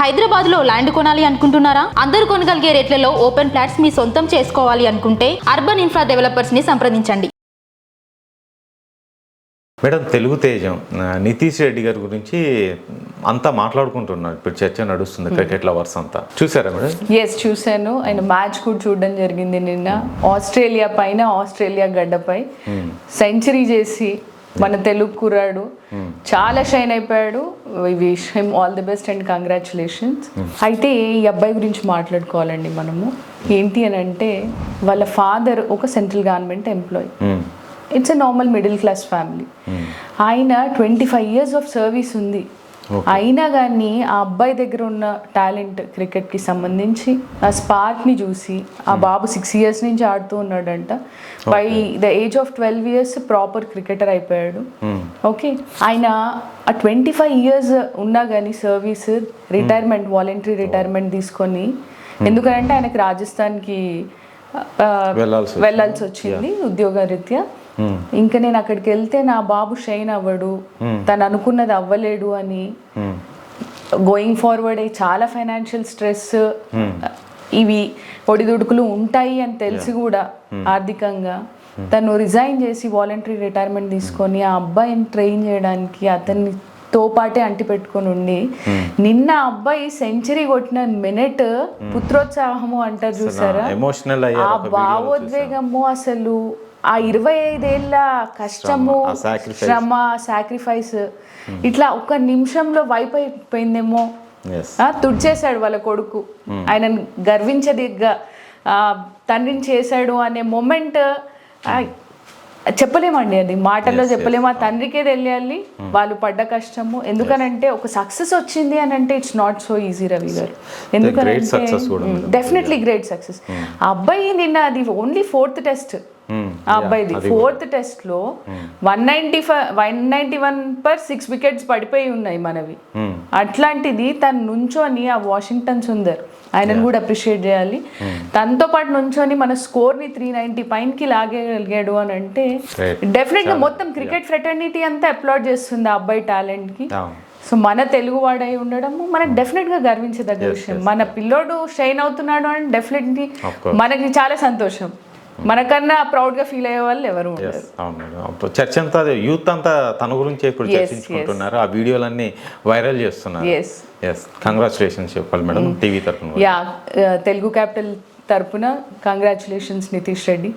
హైదరాబాద్ లో ల్యాండ్ కొనాలి అనుకుంటున్నారా? అందరూ కొనగలిగే రేట్లలో ఓపెన్ ఫ్లాట్స్ మీ సొంతం చేసుకోవాలి అనుకుంటే అర్బన్ ఇన్ఫ్రా డెవలపర్స్ ని సంప్రదించండి. మేడం, తెలుగు తేజం నితీష్ రెడ్డి గారి గురించి అంతా మాట్లాడుకుంటున్నారు. ఇప్పుడు చర్చ నడుస్తుంది, క్రికెట్ లవర్స్ అంతా. చూసారా మేడం? ఎస్, చూశాను. ఆయన మ్యాచ్ కూడా చూడడం జరిగింది నిన్న. ఆస్ట్రేలియా పైన, ఆస్ట్రేలియా గడ్డపై సెంచరీ చేసి మన తెలుగు కుర్రాడు చాలా షైన్ అయిపోయాడు. We wish him all the best and congratulations. అయితే ఈ అబ్బాయి గురించి మాట్లాడుకోవాలండి మనము. ఏంటి అని అంటే, వాళ్ళ ఫాదర్ ఒక central government employee. It's a normal middle class family. ఆయన 25 years ఆఫ్ సర్వీస్ ఉంది. అయినా కానీ ఆ అబ్బాయి దగ్గర ఉన్న టాలెంట్, క్రికెట్కి సంబంధించి ఆ స్పార్క్ని చూసి ఆ బాబు 6 years నుంచి ఆడుతూ ఉన్నాడంట. By the age of 12 years proper cricketer అయిపోయాడు. ఓకే, ఆయన ఆ 25 years ఉన్నా కానీ సర్వీస్, రిటైర్మెంట్, వాలంటరీ రిటైర్మెంట్ తీసుకొని, ఎందుకంటే ఆయనకి రాజస్థాన్కి వెళ్ళాల్సి వచ్చింది ఉద్యోగరీత్యా. ఇంకా నేను అక్కడికి వెళ్తే నా బాబు షైన్ అవ్వడు, తను అనుకున్నది అవ్వలేడు అని గోయింగ్ ఫార్వర్డ్ అయ్యి చాలా ఫైనాన్షియల్ స్ట్రెస్, ఇవి ఒడిదుడుకులు ఉంటాయి అని తెలిసి కూడా ఆర్థికంగా తను రిజైన్ చేసి వాలంటరీ రిటైర్మెంట్ తీసుకొని ఆ అబ్బాయిని ట్రైన్ చేయడానికి అతన్ని తో పాటే అంటి పెట్టుకొని ఉండి, నిన్న అబ్బాయి సెంచరీ కొట్టిన మినిట్ పుత్రోత్సాహము అంటారు చూసారా, ఆ భావోద్వేగము, అసలు ఆ 25 ఏళ్ళ కష్టము, శ్రమ, సాక్రిఫైస్ ఇట్లా ఒక్క నిమిషంలో వైపు అయిపోయిందేమో. తుడిచేశాడు వాళ్ళ కొడుకు, ఆయనను గర్వించదగ్గ తండ్రిని చేశాడు అనే మొమెంట్ చెప్పలేమండి, అది మాటల్లో చెప్పలేము. ఆ తండ్రికే తెలియాలి వాళ్ళు పడ్డ కష్టము. ఎందుకనంటే ఒక సక్సెస్ వచ్చింది అని అంటే it's not so easy Ravi గారు. ఎందుకంటే డెఫినెట్లీ గ్రేట్ సక్సెస్. ఆ అబ్బాయి నిన్న అది ఓన్లీ 4th టెస్ట్, ఆ అబ్బాయిది 4th టెస్ట్ లో 191 per 6 wickets పడిపోయి ఉన్నాయి మనవి. అట్లాంటిది తను నుంచొని ఆ వాషింగ్టన్ సుందర్, ఆయనను కూడా అప్రిషియేట్ చేయాలి. తనతో పాటు నుంచొని మన స్కోర్ ని 390 పైనకి లాగేయగలిగాడు అని అంటే డెఫినెట్ గా మొత్తం క్రికెట్ ఫ్రెటర్నిటీ అంతా అప్లాడ్ చేస్తుంది ఆ అబ్బాయి టాలెంట్ కి. సో మన తెలుగు వాడై ఉండడము మనకు డెఫినెట్ గా గర్వించదగ్గ విషయం. మన పిల్లోడు షైన్ అవుతున్నాడు అని డెఫినెట్లీ మనకి చాలా సంతోషం. మనకన్నా ప్రౌడ్ గా ఫీల్ అయ్యే వాళ్ళు ఎవరు ఉండరు. చర్చ అంతా యూత్ అంతా తన గురించి ఇప్పుడు చర్చించుకుంటున్నారు. ఆ వీడియోలన్నీ వైరల్ చేస్తున్నారు. కంగ్రాచులేషన్స్ చెప్పాలి మేడం టీవీ తరఫున. తెలుగు క్యాపిటల్ తరఫున కంగ్రాచులేషన్స్ నితీష్ రెడ్డి.